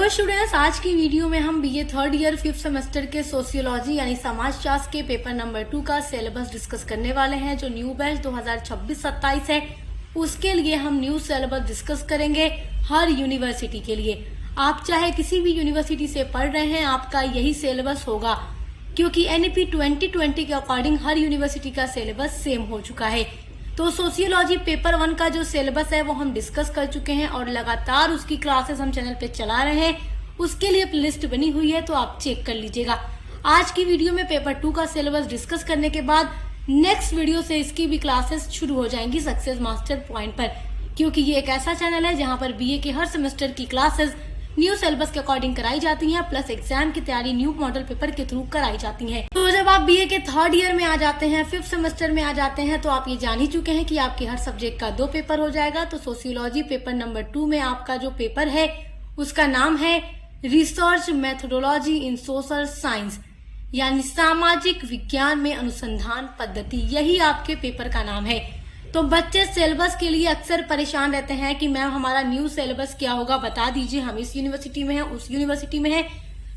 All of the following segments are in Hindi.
हेलो स्टूडेंट्स, आज की वीडियो में हम BA third year 5th semester के सोशियोलॉजी यानी समाजशास्त्र के पेपर नंबर 2 का सिलेबस डिस्कस करने वाले हैं। जो न्यू बैच 2026-27 है उसके लिए हम न्यू सिलेबस डिस्कस करेंगे हर यूनिवर्सिटी के लिए। आप चाहे किसी भी यूनिवर्सिटी से पढ़ रहे हैं, आपका यही सिलेबस होगा क्योंकि NEP 2020 के अकॉर्डिंग हर यूनिवर्सिटी का सिलेबस सेम हो चुका है। तो सोशियोलॉजी पेपर 1 का जो सिलेबस है वो हम डिस्कस कर चुके हैं और लगातार उसकी क्लासेस हम चैनल पे चला रहे हैं। उसके लिए प्लेलिस्ट बनी हुई है, तो आप चेक कर लीजिएगा। आज की वीडियो में पेपर 2 का सिलेबस डिस्कस करने के बाद नेक्स्ट वीडियो से इसकी भी क्लासेस शुरू हो जाएंगी सक्सेस मास्टर पॉइंट पर, क्योंकि ये एक ऐसा चैनल है जहाँ पर BA के हर सेमेस्टर की क्लासेस न्यू सिलेबस के अकॉर्डिंग कराई जाती हैं, प्लस एग्जाम की तैयारी न्यू मॉडल पेपर के थ्रू कराई जाती है। तो जब आप BA के थर्ड ईयर में आ जाते हैं, 5th सेमेस्टर में आ जाते हैं, तो आप ये जान ही चुके हैं कि आपके हर सब्जेक्ट का 2 पेपर हो जाएगा। तो सोशियोलॉजी पेपर नंबर 2 में आपका जो पेपर है उसका नाम है रिसर्च मेथोडोलॉजी इन सोशल साइंस, यानी सामाजिक विज्ञान में अनुसंधान पद्धति, यही आपके पेपर का नाम है। तो बच्चे सिलेबस के लिए अक्सर परेशान रहते हैं कि मैम हमारा न्यू सिलेबस क्या होगा, बता दीजिए, हम इस यूनिवर्सिटी में हैं, उस यूनिवर्सिटी में हैं,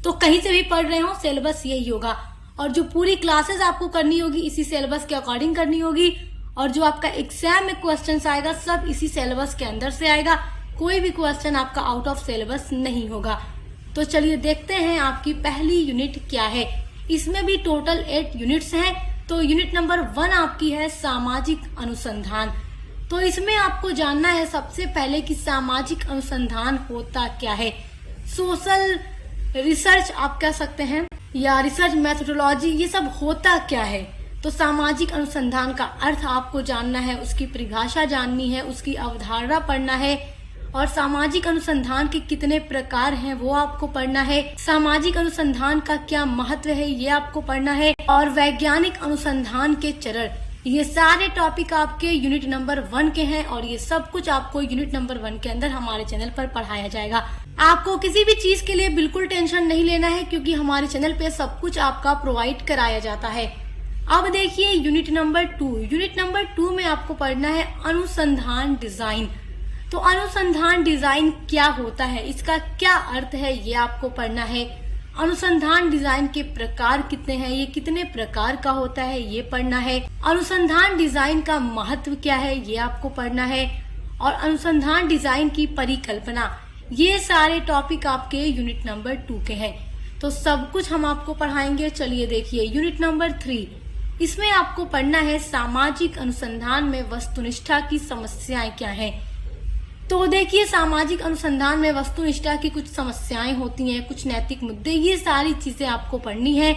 तो कहीं से भी पढ़ रहे हो सिलेबस यही होगा और जो पूरी क्लासेस आपको करनी होगी इसी सिलेबस के अकॉर्डिंग करनी होगी और जो आपका एग्जाम में क्वेश्चन आएगा सब इसी सिलेबस के अंदर से आएगा। कोई भी क्वेश्चन आपका आउट ऑफ सिलेबस नहीं होगा। तो चलिए देखते हैं आपकी पहली यूनिट क्या है। इसमें भी टोटल 8 यूनिट्स हैं। तो यूनिट नंबर 1 आपकी है सामाजिक अनुसंधान। तो इसमें आपको जानना है सबसे पहले कि सामाजिक अनुसंधान होता क्या है। सोशल रिसर्च आप कह सकते हैं या रिसर्च मेथोडोलॉजी, ये सब होता क्या है। तो सामाजिक अनुसंधान का अर्थ आपको जानना है, उसकी परिभाषा जाननी है, उसकी अवधारणा पढ़ना है और सामाजिक अनुसंधान के कितने प्रकार हैं वो आपको पढ़ना है। सामाजिक अनुसंधान का क्या महत्व है ये आपको पढ़ना है और वैज्ञानिक अनुसंधान के चरण, ये सारे टॉपिक आपके यूनिट नंबर 1 के हैं और ये सब कुछ आपको यूनिट नंबर 1 के अंदर हमारे चैनल पर पढ़ाया जाएगा। आपको किसी भी चीज के लिए बिल्कुल टेंशन नहीं लेना है क्योंकि हमारे चैनल पे सब कुछ आपका प्रोवाइड कराया जाता है। अब देखिए यूनिट नंबर 2। यूनिट नंबर 2 में आपको पढ़ना है अनुसंधान डिजाइन। तो अनुसंधान डिजाइन क्या होता है, इसका क्या अर्थ है, ये आपको पढ़ना है। अनुसंधान डिजाइन के प्रकार कितने हैं, ये कितने प्रकार का होता है, ये पढ़ना है। अनुसंधान डिजाइन का महत्व क्या है, ये आपको पढ़ना है और अनुसंधान डिजाइन की परिकल्पना, ये सारे टॉपिक आपके यूनिट नंबर 2 के हैं। तो सब कुछ हम आपको पढ़ाएंगे। चलिए देखिए यूनिट नंबर 3। इसमें आपको पढ़ना है सामाजिक अनुसंधान में वस्तुनिष्ठा की समस्याएं क्या हैं। तो देखिए सामाजिक अनुसंधान में वस्तुनिष्ठा की कुछ समस्याएं होती हैं, कुछ नैतिक मुद्दे, ये सारी चीजें आपको पढ़नी है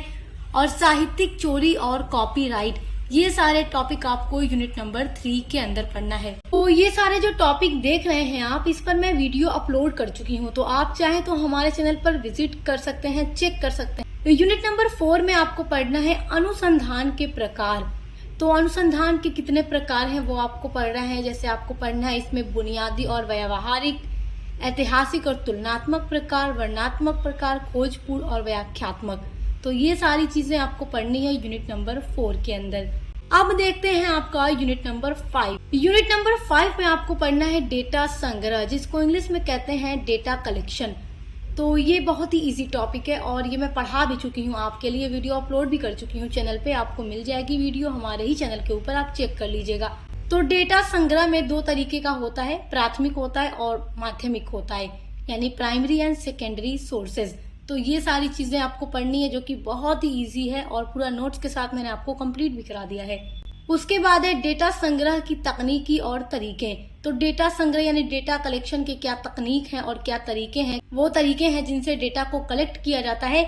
और साहित्यिक चोरी और कॉपीराइट, ये सारे टॉपिक आपको यूनिट नंबर 3 के अंदर पढ़ना है। तो ये सारे जो टॉपिक देख रहे हैं आप, इस पर मैं वीडियो अपलोड कर चुकी हूँ, तो आप चाहे तो हमारे चैनल पर विजिट कर सकते हैं, चेक कर सकते हैं। तो यूनिट नंबर 4 में आपको पढ़ना है अनुसंधान के प्रकार। तो अनुसंधान के कितने प्रकार हैं वो आपको पढ़ना है। जैसे आपको पढ़ना है इसमें बुनियादी और व्यावहारिक, ऐतिहासिक और तुलनात्मक प्रकार, वर्णनात्मक प्रकार, खोजपूर्ण और व्याख्यात्मक। तो ये सारी चीजें आपको पढ़नी है यूनिट नंबर 4 के अंदर। अब देखते हैं आपका यूनिट नंबर 5। यूनिट नंबर 5 में आपको पढ़ना है डेटा संग्रह, जिसको इंग्लिश में कहते हैं डेटा कलेक्शन। तो ये बहुत ही इजी टॉपिक है और ये मैं पढ़ा भी चुकी हूँ आपके लिए, वीडियो अपलोड भी कर चुकी हूँ चैनल पे, आपको मिल जाएगी वीडियो हमारे ही चैनल के ऊपर, आप चेक कर लीजिएगा। तो डेटा संग्रह में 2 तरीके का होता है, प्राथमिक होता है और माध्यमिक होता है, यानी प्राइमरी एंड सेकेंडरी सोर्सेज। तो ये सारी चीजें आपको पढ़नी है जो कि बहुत ही ईजी है और पूरा नोट्स के साथ मैंने आपको कंप्लीट भी करा दिया है। उसके बाद है डेटा संग्रह की तकनीकी और तरीके। तो डेटा संग्रह यानी डेटा कलेक्शन के क्या तकनीक हैं और क्या तरीके हैं, वो तरीके हैं जिनसे डेटा को कलेक्ट किया जाता है।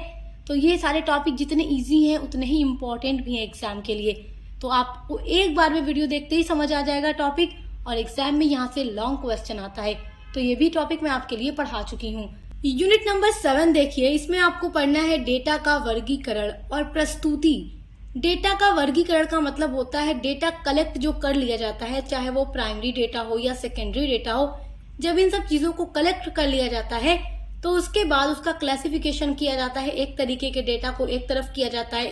तो ये सारे टॉपिक जितने इजी हैं उतने ही इम्पोर्टेंट भी हैं एग्जाम के लिए। तो आपको एक बार में वीडियो देखते ही समझ आ जाएगा टॉपिक और एग्जाम में यहाँ से लॉन्ग क्वेश्चन आता है। तो ये भी टॉपिक मैं आपके लिए पढ़ा चुकी हूँ। यूनिट नंबर 7 देखिए, इसमें आपको पढ़ना है डेटा का वर्गीकरण और प्रस्तुति। डेटा का वर्गीकरण का मतलब होता है डेटा कलेक्ट जो कर लिया जाता है, चाहे वो प्राइमरी डेटा हो या सेकेंडरी डेटा हो। जब इन सब चीजों को कलेक्ट कर लिया जाता है तो उसके बाद उसका क्लासिफिकेशन किया जाता है। एक तरीके के डेटा को एक तरफ किया जाता है,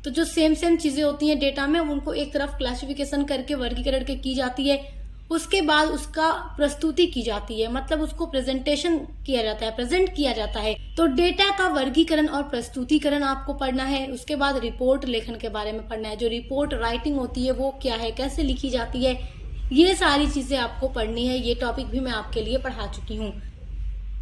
तो जो सेम चीजें होती हैं डेटा में उनको एक तरफ क्लासिफिकेशन करके वर्गीकरण की जाती है उसके बाद उसका प्रस्तुति की जाती है, मतलब उसको प्रेजेंटेशन किया जाता है, प्रेजेंट किया जाता है। तो डेटा का वर्गीकरण और प्रस्तुतिकरण आपको पढ़ना है। उसके बाद रिपोर्ट लेखन के बारे में पढ़ना है। जो रिपोर्ट राइटिंग होती है वो क्या है, कैसे लिखी जाती है, ये सारी चीजें आपको पढ़नी है। ये टॉपिक भी मैं आपके लिए पढ़ा चुकी हूँ।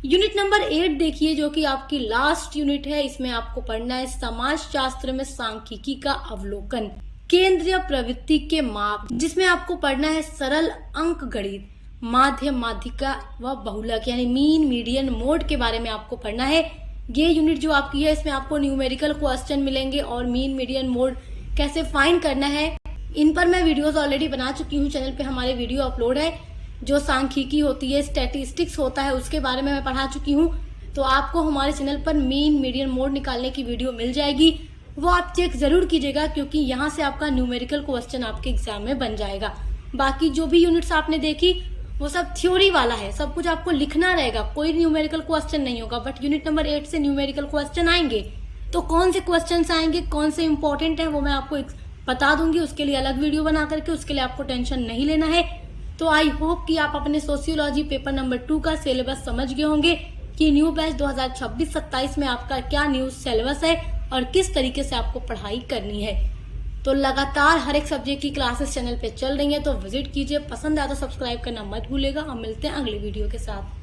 यूनिट नंबर 8 देखिए, जो कि आपकी लास्ट यूनिट है। इसमें आपको पढ़ना है समाजशास्त्र में सांख्यिकी का अवलोकन, केंद्रीय प्रवृत्ति के माप, जिसमें आपको पढ़ना है सरल अंक गणित, माध्य, माध्यिका व बहुलक यानी मीन, मीडियन, मोड के बारे में आपको पढ़ना है। ये यूनिट जो आपकी है, इसमें आपको न्यूमेरिकल क्वेश्चन मिलेंगे और मीन, मीडियन, मोड कैसे फाइंड करना है, इन पर मैं वीडियोस ऑलरेडी बना चुकी हूँ। चैनल पे हमारे वीडियो अपलोड है। जो सांख्यिकी होती है, स्टैटिस्टिक्स होता है, उसके बारे में मैं पढ़ा चुकी हूँ। तो आपको हमारे चैनल पर मीन, मीडियन, मोड निकालने की वीडियो मिल जाएगी। वो आप चेक जरूर कीजिएगा, क्योंकि यहाँ से आपका न्यूमेरिकल क्वेश्चन आपके एग्जाम में बन जाएगा। बाकी जो भी यूनिट्स आपने देखी वो सब थ्योरी वाला है, सब कुछ आपको लिखना रहेगा, कोई न्यूमेरिकल क्वेश्चन नहीं होगा। बट यूनिट नंबर 8 से न्यूमेरिकल क्वेश्चन आएंगे। तो कौन से क्वेश्चन आएंगे, कौन से इंपॉर्टेंट है, वो मैं आपको बता दूंगी। उसके लिए अलग वीडियो बना करके, उसके लिए आपको टेंशन नहीं लेना है। तो आई होप कि आप अपने सोशियोलॉजी पेपर नंबर 2 का सिलेबस समझ गए होंगे कि न्यू बैच 2026-27 में आपका क्या न्यू सिलेबस है और किस तरीके से आपको पढ़ाई करनी है। तो लगातार हर एक सब्जेक्ट की क्लासेस चैनल पे चल रही है, तो विजिट कीजिए। पसंद आया तो सब्सक्राइब करना मत भूलिएगा। हम मिलते हैं अगली वीडियो के साथ।